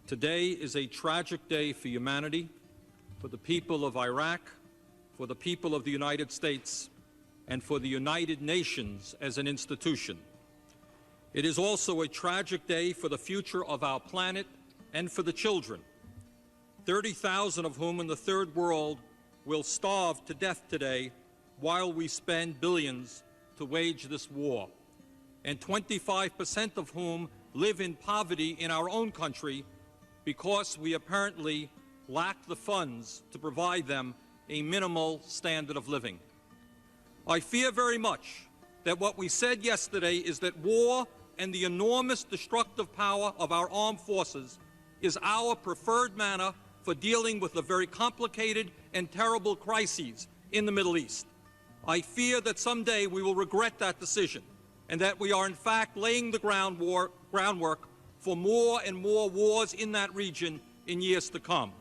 Today is a tragic day for humanity, for the people of Iraq, for the people of the United States, and for the United Nations as an institution. It is also a tragic day for the future of our planet and for the children, 30,000 of whom in the Third World will starve to death today while we spend billions to wage this war, and 25% of whom live in poverty in our own country because we apparently lack the funds to provide them a minimal standard of living. I fear very much that what we said yesterday is that war and the enormous destructive power of our armed forces is our preferred manner for dealing with the very complicated and terrible crises in the Middle East. I fear that someday we will regret that decision and that we are in fact laying the groundwork for more and more wars in that region in years to come.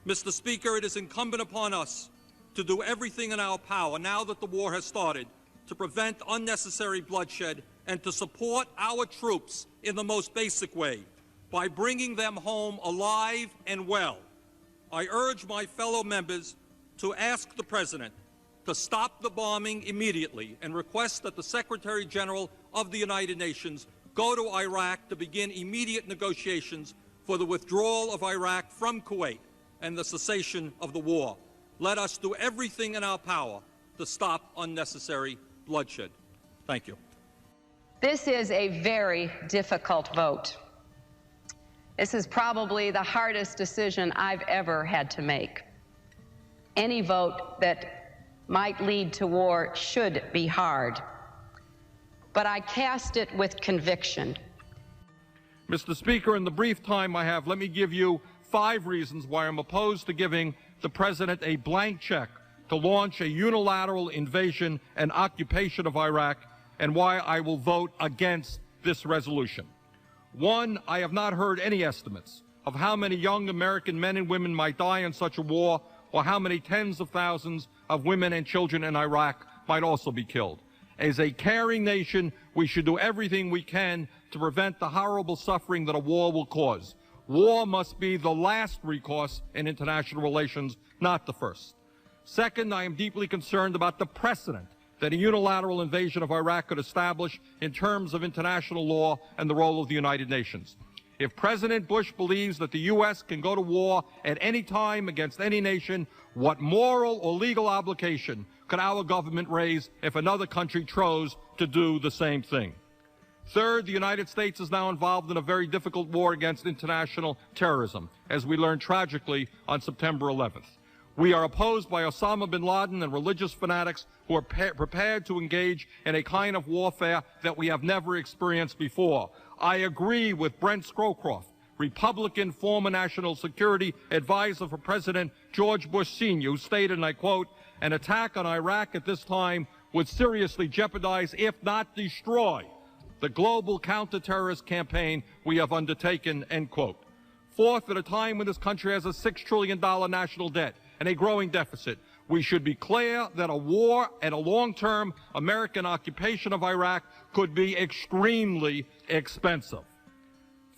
Mr. Speaker, it is incumbent upon us to do everything in our power now that the war has started to prevent unnecessary bloodshed and to support our troops in the most basic way by bringing them home alive and well. I urge my fellow members to ask the President to stop the bombing immediately and request that the Secretary General of the United Nations go to Iraq to begin immediate negotiations for the withdrawal of Iraq from Kuwait and the cessation of the war. Let us do everything in our power to stop unnecessary bloodshed. Thank you. This is a very difficult vote. This is probably the hardest decision I've ever had to make. Any vote that might lead to war should be hard, but I cast it with conviction. Mr. Speaker, in the brief time I have, let me give you 5 reasons why I'm opposed to giving the President a blank check to launch a unilateral invasion and occupation of Iraq, and why I will vote against this resolution. 1, I have not heard any estimates of how many young American men and women might die in such a war, or how many tens of thousands of women and children in Iraq might also be killed. As a caring nation, we should do everything we can to prevent the horrible suffering that a war will cause. War must be the last recourse in international relations, not the first. 2nd, I am deeply concerned about the precedent that a unilateral invasion of Iraq could establish in terms of international law and the role of the United Nations. If President Bush believes that the U.S. can go to war at any time against any nation, what moral or legal obligation could our government raise if another country chose to do the same thing? 3rd, the United States is now involved in a very difficult war against international terrorism, as we learned tragically on September 11th. We are opposed by Osama bin Laden and religious fanatics who are prepared to engage in a kind of warfare that we have never experienced before. I agree with Brent Scowcroft, Republican former National Security Advisor for President George Bush Sr., who stated, and I quote, "An attack on Iraq at this time would seriously jeopardize, if not destroy, the global counterterrorist campaign we have undertaken," end quote. 4th, at a time when this country has a $6 trillion national debt and a growing deficit, we should be clear that a war and a long-term American occupation of Iraq could be extremely expensive.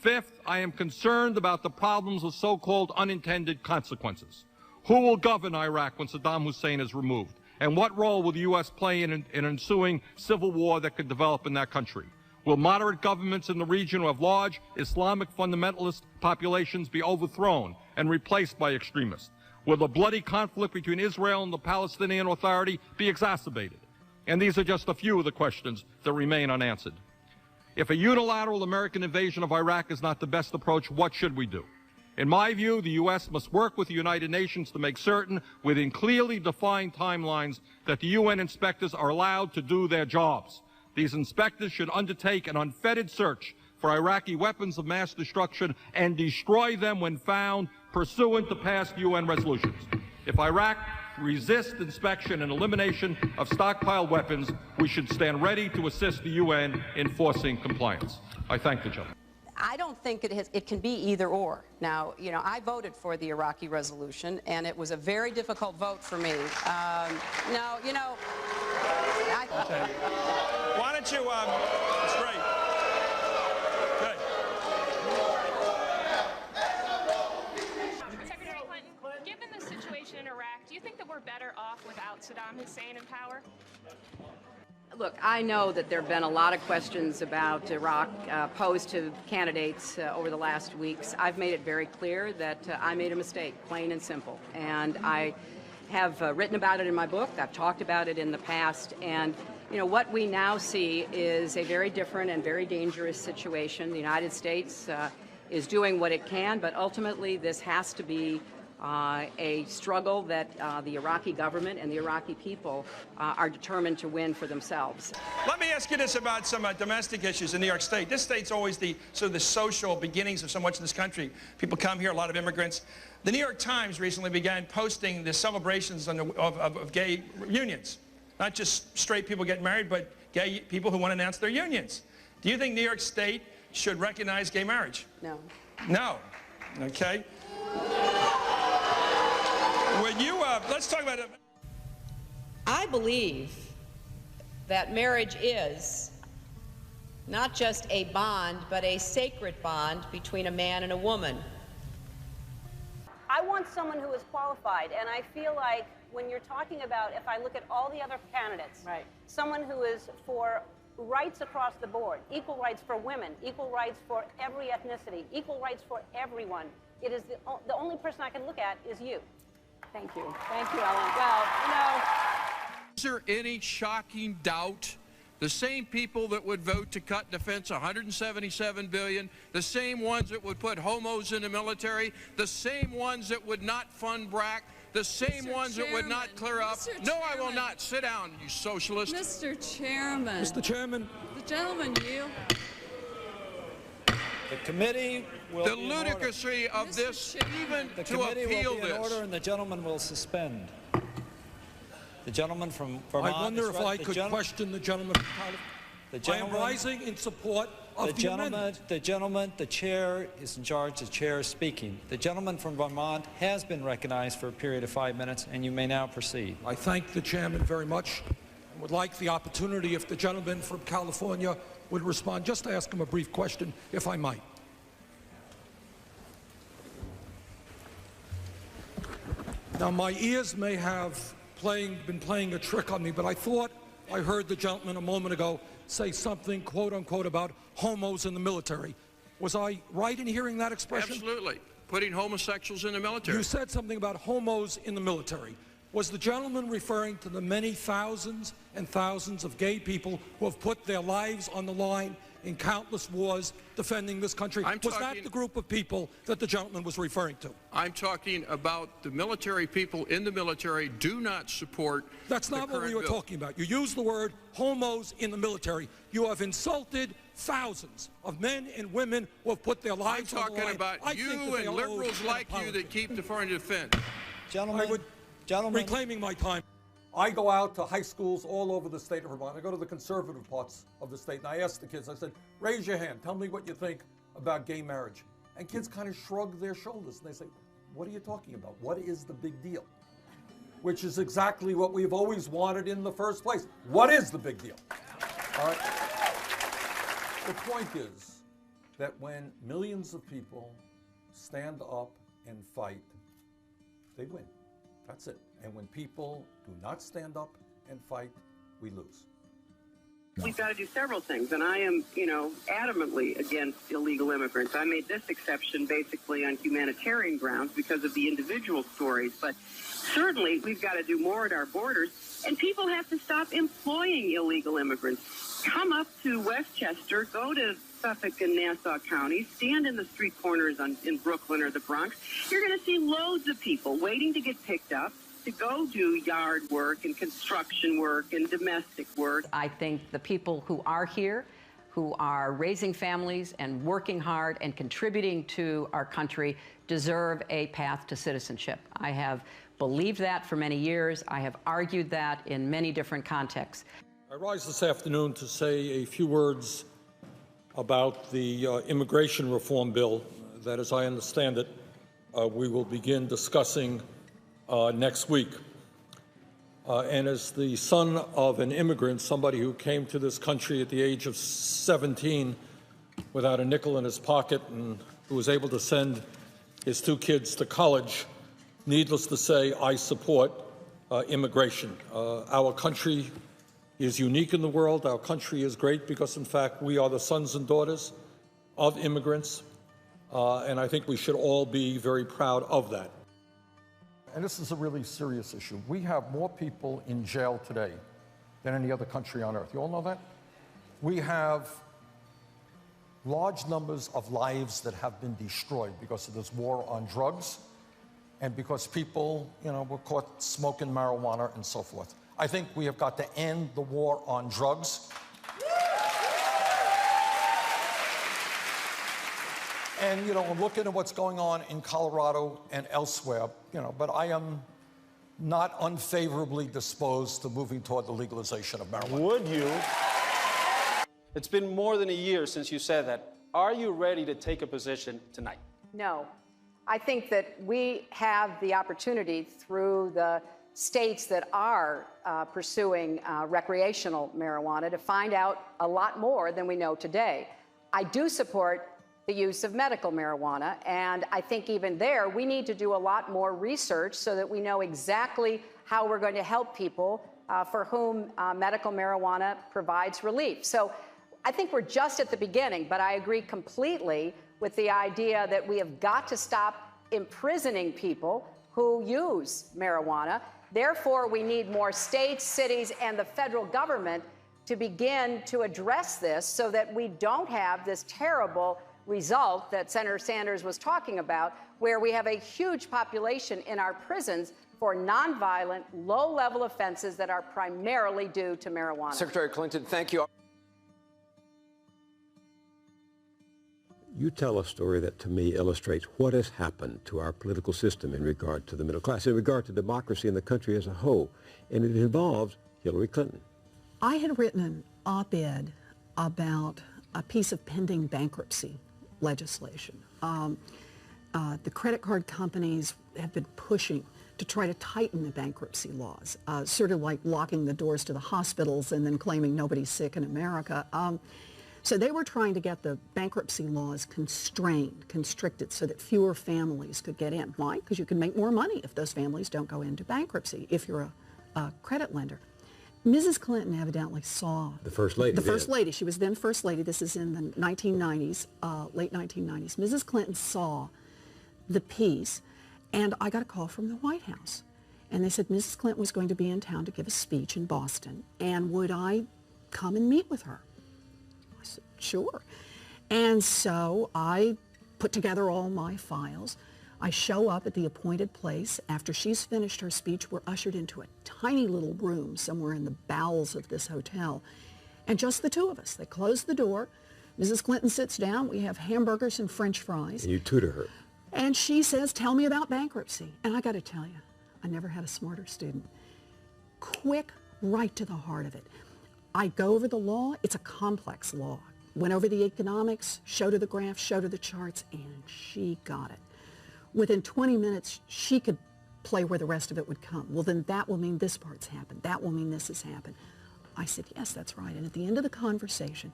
5th, I am concerned about the problems of so-called unintended consequences. Who will govern Iraq when Saddam Hussein is removed? And what role will the U.S. play in an ensuing civil war that could develop in that country? Will moderate governments in the region who have large Islamic fundamentalist populations be overthrown and replaced by extremists? Will the bloody conflict between Israel and the Palestinian Authority be exacerbated? And these are just a few of the questions that remain unanswered. If a unilateral American invasion of Iraq is not the best approach, what should we do? In my view, the U.S. must work with the United Nations to make certain, within clearly defined timelines, that the UN inspectors are allowed to do their jobs. These inspectors should undertake an unfettered search for Iraqi weapons of mass destruction and destroy them when found, pursuant to past UN resolutions. If Iraq resists inspection and elimination of stockpiled weapons, we should stand ready to assist the UN in enforcing compliance. I thank the gentleman. I don't think it can be either or. Now, I voted for the Iraqi resolution, and it was a very difficult vote for me. Why don't you, straight. Good. without Saddam Hussein in power? Look, I know that there have been a lot of questions about Iraq posed to candidates over the last weeks. I've made it very clear that I made a mistake, plain and simple. And I have written about it in my book. I've talked about it in the past. And, you know, what we now see is a very different and very dangerous situation. The United States is doing what it can, but ultimately this has to be a struggle that the Iraqi government and the Iraqi people are determined to win for themselves. Let me ask you this about some domestic issues in New York State. This state's always the sort of the social beginnings of so much of this country. People come here, a lot of immigrants. The New York Times recently began posting the celebrations of gay unions. Not just straight people getting married, but gay people who want to announce their unions. Do you think New York State should recognize gay marriage? No. No. Okay. Would you, let's talk about it. I believe that marriage is not just a bond, but a sacred bond between a man and a woman. I want someone who is qualified, and I feel like when you're talking about, if I look at all the other candidates, right, someone who is for rights across the board, equal rights for women, equal rights for every ethnicity, equal rights for everyone, it is the only person I can look at is you. Thank you. Thank you, Ellen. Well, you know. Is there any shocking doubt? The same people that would vote to cut defense $177 billion, the same ones that would put homos in the military, the same ones that would not fund BRAC, the same ones that would not clear up. No, I will not. Sit down, you socialist. Mr. Chairman. Mr. Chairman. The gentleman yield. The committee will the ludicrousy of this, even the to committee appeal will be in order, and the gentleman will suspend. The gentleman from Vermont. I wonder if I could question the gentleman from California. I am rising in support of the amendment. The chair is in charge. The chair is speaking. The gentleman from Vermont has been recognized for a period of 5 minutes, and you may now proceed. I thank the chairman very much and would like the opportunity, if the gentleman from California would respond, just to ask him a brief question, if I might. Now, my ears may have been playing a trick on me, but I thought I heard the gentleman a moment ago say something, quote unquote, about homos in the military. Was I right in hearing that expression? Absolutely. Putting homosexuals in the military. You said something about homos in the military. Was the gentleman referring to the many thousands and thousands of gay people who have put their lives on the line in countless wars defending this country? Was that the group of people that the gentleman was referring to? I'm talking about the military people in the military do not support. That's not what we were talking about. You used the word homos in the military. You have insulted thousands of men and women who have put their lives on the line. I'm talking about you and liberals like you that keep the foreign defense. Gentlemen. Reclaiming my time. I go out to high schools all over the state of Vermont. I go to the conservative parts of the state, and I ask the kids, I said, raise your hand. Tell me what you think about gay marriage. And kids kind of shrug their shoulders, and they say, what are you talking about? What is the big deal? Which is exactly what we've always wanted in the first place. What is the big deal? All right? The point is that when millions of people stand up and fight, they win. That's it. And when people do not stand up and fight, we lose. We've got to do several things, and I am, adamantly against illegal immigrants. I made this exception basically on humanitarian grounds because of the individual stories, but certainly we've got to do more at our borders, and people have to stop employing illegal immigrants. Come up to Westchester, go to Suffolk and Nassau counties, stand in the street corners in Brooklyn or the Bronx. You're going to see loads of people waiting to get picked up to go do yard work and construction work and domestic work. I think the people who are here, who are raising families and working hard and contributing to our country, deserve a path to citizenship. I have believed that for many years. I have argued that in many different contexts. I rise this afternoon to say a few words about the immigration reform bill that, as I understand it, we will begin discussing next week. And as the son of an immigrant, somebody who came to this country at the age of 17 without a nickel in his pocket and who was able to send his 2 kids to college, needless to say, I support immigration. Our country is unique in the world. Our country is great because, in fact, we are the sons and daughters of immigrants, and I think we should all be very proud of that. And this is a really serious issue. We have more people in jail today than any other country on earth. You all know that? We have large numbers of lives that have been destroyed because of this war on drugs and because people, were caught smoking marijuana and so forth. I think we have got to end the war on drugs. And, looking at what's going on in Colorado and elsewhere, but I am not unfavorably disposed to moving toward the legalization of marijuana. Would you? It's been more than a year since you said that. Are you ready to take a position tonight? No. I think that we have the opportunity through the states that are pursuing recreational marijuana to find out a lot more than we know today. I do support the use of medical marijuana, and I think even there we need to do a lot more research so that we know exactly how we're going to help people for whom medical marijuana provides relief. So I think we're just at the beginning, but I agree completely with the idea that we have got to stop imprisoning people who use marijuana. Therefore, we need more states, cities, and the federal government to begin to address this so that we don't have this terrible result that Senator Sanders was talking about, where we have a huge population in our prisons for nonviolent, low-level offenses that are primarily due to marijuana. Secretary Clinton, thank you. You tell a story that, to me, illustrates what has happened to our political system in regard to the middle class, in regard to democracy in the country as a whole, and it involves Hillary Clinton. I had written an op-ed about a piece of pending bankruptcy legislation. The credit card companies have been pushing to try to tighten the bankruptcy laws, sort of like locking the doors to the hospitals and then claiming nobody's sick in America. So they were trying to get the bankruptcy laws constricted so that fewer families could get in. Why? Because you can make more money if those families don't go into bankruptcy, if you're a credit lender. Mrs. Clinton evidently saw the First Lady. The First Lady. She was then First Lady. This is in the 1990s, late 1990s. Mrs. Clinton saw the piece, and I got a call from the White House. And they said Mrs. Clinton was going to be in town to give a speech in Boston, and would I come and meet with her? I said, sure. And so I put together all my files. I show up at the appointed place. After she's finished her speech, we're ushered into a tiny little room somewhere in the bowels of this hotel, and just the two of us. They close the door. Mrs. Clinton sits down. We have hamburgers and French fries. And you tutor her. And she says, tell me about bankruptcy. And I got to tell you, I never had a smarter student. Quick, right to the heart of it. I go over the law. It's a complex law. Went over the economics, showed her the graphs, showed her the charts, and she got it. Within 20 minutes, she could play where the rest of it would come. Well, then that will mean this part's happened. That will mean this has happened. I said, yes, that's right. And at the end of the conversation,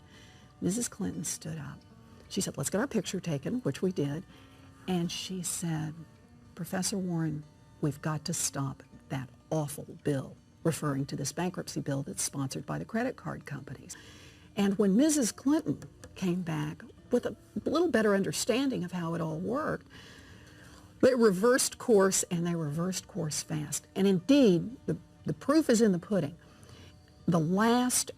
Mrs. Clinton stood up. She said, let's get our picture taken, which we did. And she said, Professor Warren, we've got to stop that awful bill, referring to this bankruptcy bill that's sponsored by the credit card companies. And when Mrs. Clinton came back with a little better understanding of how it all worked, they reversed course, and they reversed course fast. And indeed, the proof is in the pudding. The last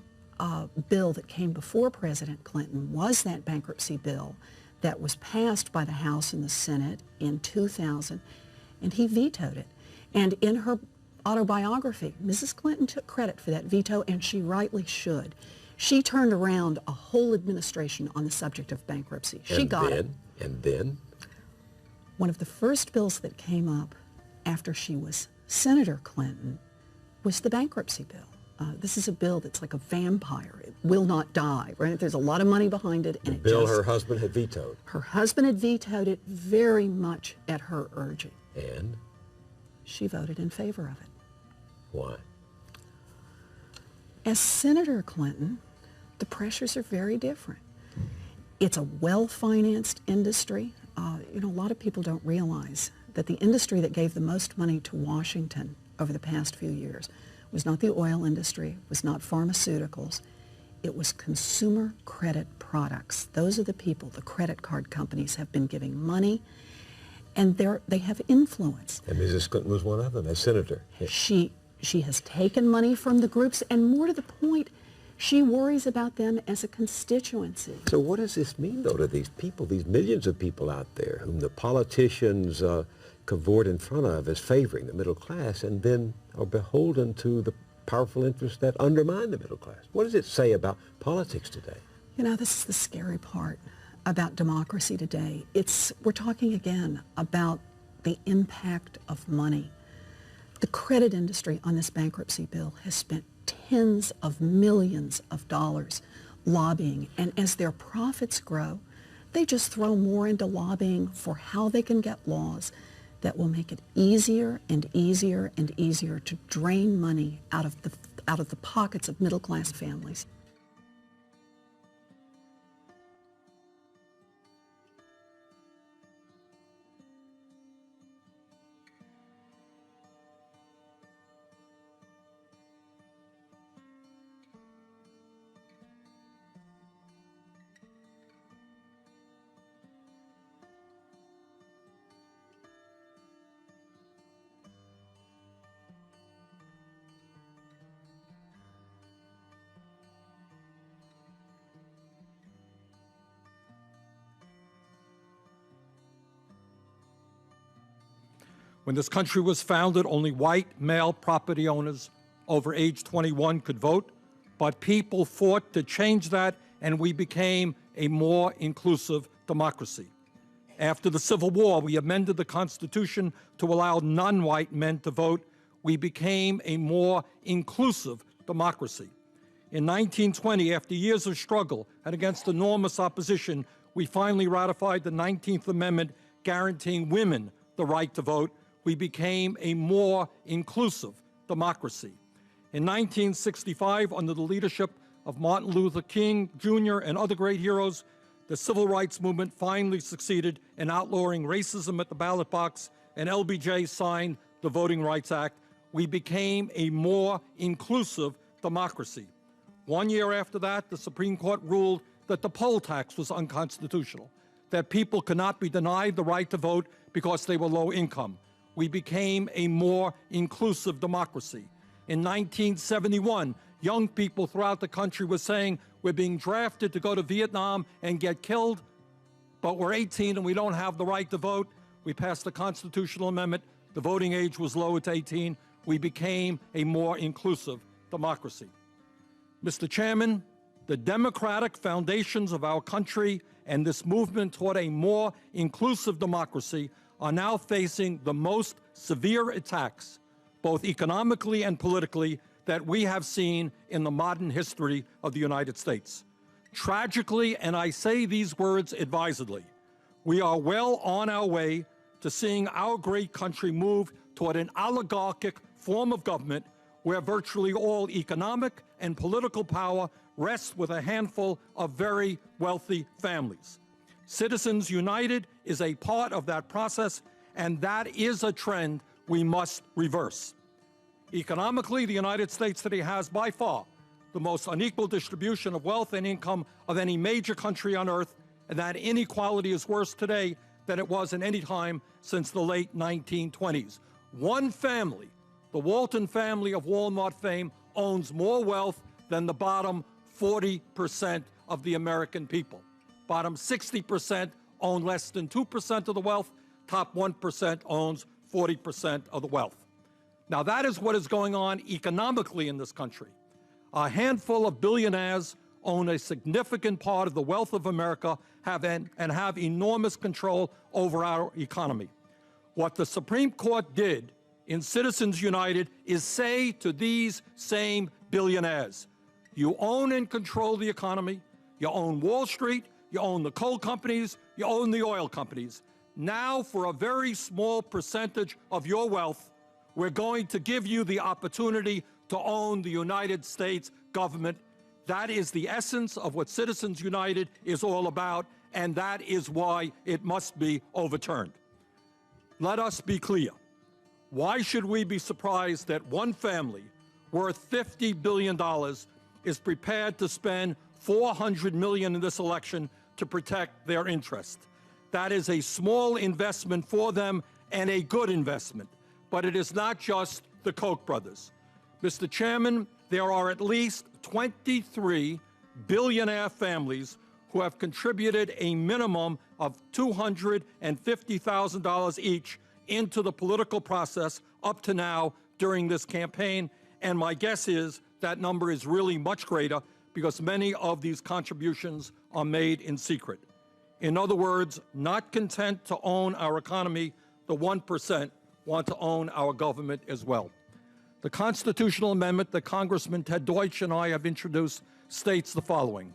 bill that came before President Clinton was that bankruptcy bill that was passed by the House and the Senate in 2000, and he vetoed it. And in her autobiography, Mrs. Clinton took credit for that veto, and she rightly should. She turned around a whole administration on the subject of bankruptcy. She got it. And then? One of the first bills that came up after she was Senator Clinton was the bankruptcy bill. This is a bill that's like a vampire. It will not die, right? There's a lot of money behind it. And the bill her husband had vetoed. Her husband had vetoed it very much at her urging. And? She voted in favor of it. Why? As Senator Clinton, the pressures are very different. It's a well-financed industry. A lot of people don't realize that the industry that gave the most money to Washington over the past few years was not the oil industry, was not pharmaceuticals. It was consumer credit products. Those are the people, the credit card companies have been giving money, and they have influence. And Mrs. Clinton was one of them, as senator. Yeah. She has taken money from the groups, and more to the point, she worries about them as a constituency. So what does this mean, though, to these people, these millions of people out there whom the politicians cavort in front of as favoring the middle class and then are beholden to the powerful interests that undermine the middle class? What does it say about politics today? You know, this is the scary part about democracy today. We're talking again about the impact of money. The credit industry on this bankruptcy bill has spent tens of millions of dollars lobbying, and as their profits grow, they just throw more into lobbying for how they can get laws that will make it easier and easier and easier to drain money out of the pockets of middle-class families. When this country was founded, only white male property owners over age 21 could vote, but people fought to change that, and we became a more inclusive democracy. After the Civil War, we amended the Constitution to allow non-white men to vote. We became a more inclusive democracy. In 1920, after years of struggle and against enormous opposition, we finally ratified the 19th Amendment guaranteeing women the right to vote. We became a more inclusive democracy. In 1965, under the leadership of Martin Luther King Jr. and other great heroes, the civil rights movement finally succeeded in outlawing racism at the ballot box, and LBJ signed the Voting Rights Act. We became a more inclusive democracy. 1 year after that, the Supreme Court ruled that the poll tax was unconstitutional, that people could not be denied the right to vote because they were low income. We became a more inclusive democracy. In 1971, young people throughout the country were saying, we're being drafted to go to Vietnam and get killed, but we're 18 and we don't have the right to vote. We passed the constitutional amendment. The voting age was lowered to 18. We became a more inclusive democracy. Mr. Chairman, the democratic foundations of our country and this movement toward a more inclusive democracy are now facing the most severe attacks, both economically and politically, that we have seen in the modern history of the United States. Tragically, and I say these words advisedly, we are well on our way to seeing our great country move toward an oligarchic form of government where virtually all economic and political power rests with a handful of very wealthy families. Citizens United is a part of that process, and that is a trend we must reverse. Economically, the United States today has by far the most unequal distribution of wealth and income of any major country on earth, and that inequality is worse today than it was in any time since the late 1920s. One family, the Walton family of Walmart fame, owns more wealth than the bottom 40% of the American people. Bottom 60% own less than 2% of the wealth. Top 1% owns 40% of the wealth. Now, that is what is going on economically in this country. A handful of billionaires own a significant part of the wealth of America and have enormous control over our economy. What the Supreme Court did in Citizens United is say to these same billionaires, you own and control the economy, you own Wall Street, you own the coal companies, you own the oil companies. Now, for a very small percentage of your wealth, we're going to give you the opportunity to own the United States government. That is the essence of what Citizens United is all about, and that is why it must be overturned. Let us be clear. Why should we be surprised that one family worth $50 billion is prepared to spend $400 million in this election to protect their interest? That is a small investment for them and a good investment. But it is not just the Koch brothers. Mr. Chairman, there are at least 23 billionaire families who have contributed a minimum of $250,000 each into the political process up to now during this campaign. And my guess is that number is really much greater because many of these contributions are made in secret. In other words, not content to own our economy, the 1% want to own our government as well. The constitutional amendment that Congressman Ted Deutsch and I have introduced states the following.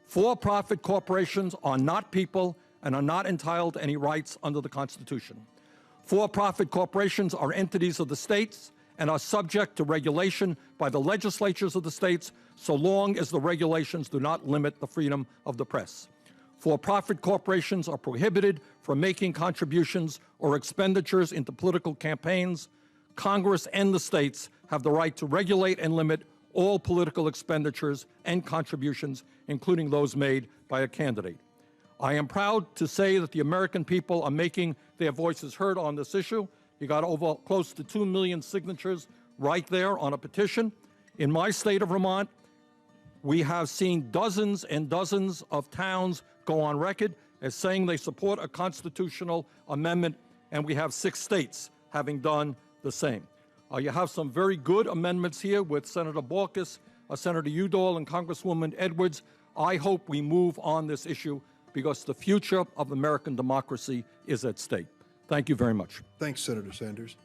For-profit corporations are not people and are not entitled to any rights under the Constitution. For-profit corporations are entities of the states and are subject to regulation by the legislatures of the states so long as the regulations do not limit the freedom of the press. For-profit corporations are prohibited from making contributions or expenditures into political campaigns. Congress and the states have the right to regulate and limit all political expenditures and contributions, including those made by a candidate. I am proud to say that the American people are making their voices heard on this issue. You got over close to 2 million signatures right there on a petition. In my state of Vermont, we have seen dozens and dozens of towns go on record as saying they support a constitutional amendment, and we have 6 states having done the same. You have some very good amendments here with Senator Baucus, Senator Udall, and Congresswoman Edwards. I hope we move on this issue because the future of American democracy is at stake. Thank you very much. Thanks, Senator Sanders.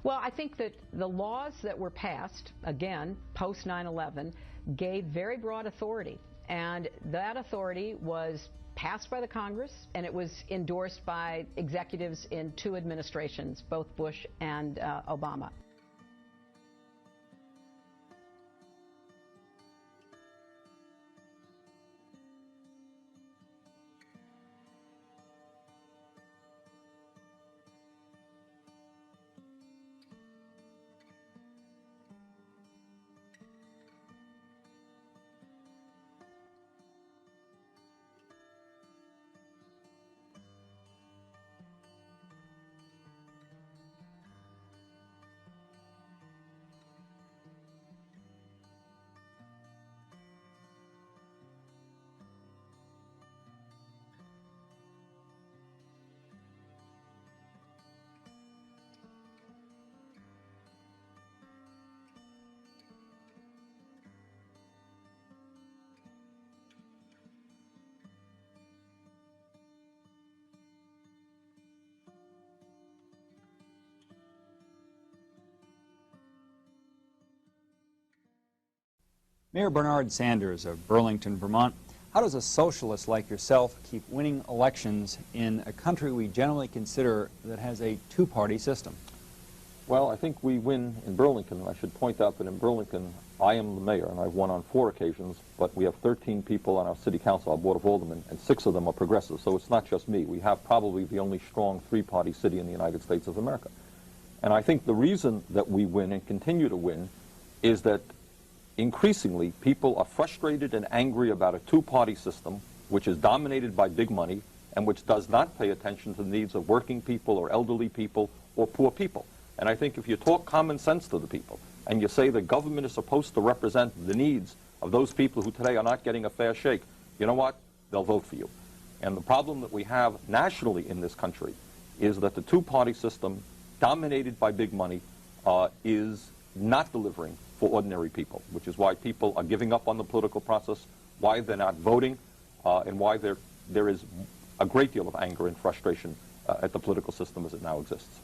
Well, I think that the laws that were passed, again, post 9/11, gave very broad authority. And that authority was passed by the Congress, and it was endorsed by executives in 2 administrations, both Bush and Obama. Mayor Bernard Sanders of Burlington, Vermont, how does a socialist like yourself keep winning elections in a country we generally consider that has a 2-party system? Well, I think we win in Burlington. I should point out that in Burlington, I am the mayor, and I've won on 4 occasions, but we have 13 people on our city council, our board of aldermen, and 6 of them are progressive, so it's not just me. We have probably the only strong 3-party city in the United States of America. And I think the reason that we win and continue to win is that increasingly people are frustrated and angry about a 2-party system which is dominated by big money and which does not pay attention to the needs of working people or elderly people or poor people. And I think if you talk common sense to the people and you say the government is supposed to represent the needs of those people who today are not getting a fair shake, you know what? They'll vote for you. And the problem that we have nationally in this country is that the 2-party system dominated by big money is not delivering for ordinary people, which is why people are giving up on the political process, why they're not voting, and why there is a great deal of anger and frustration at the political system as it now exists.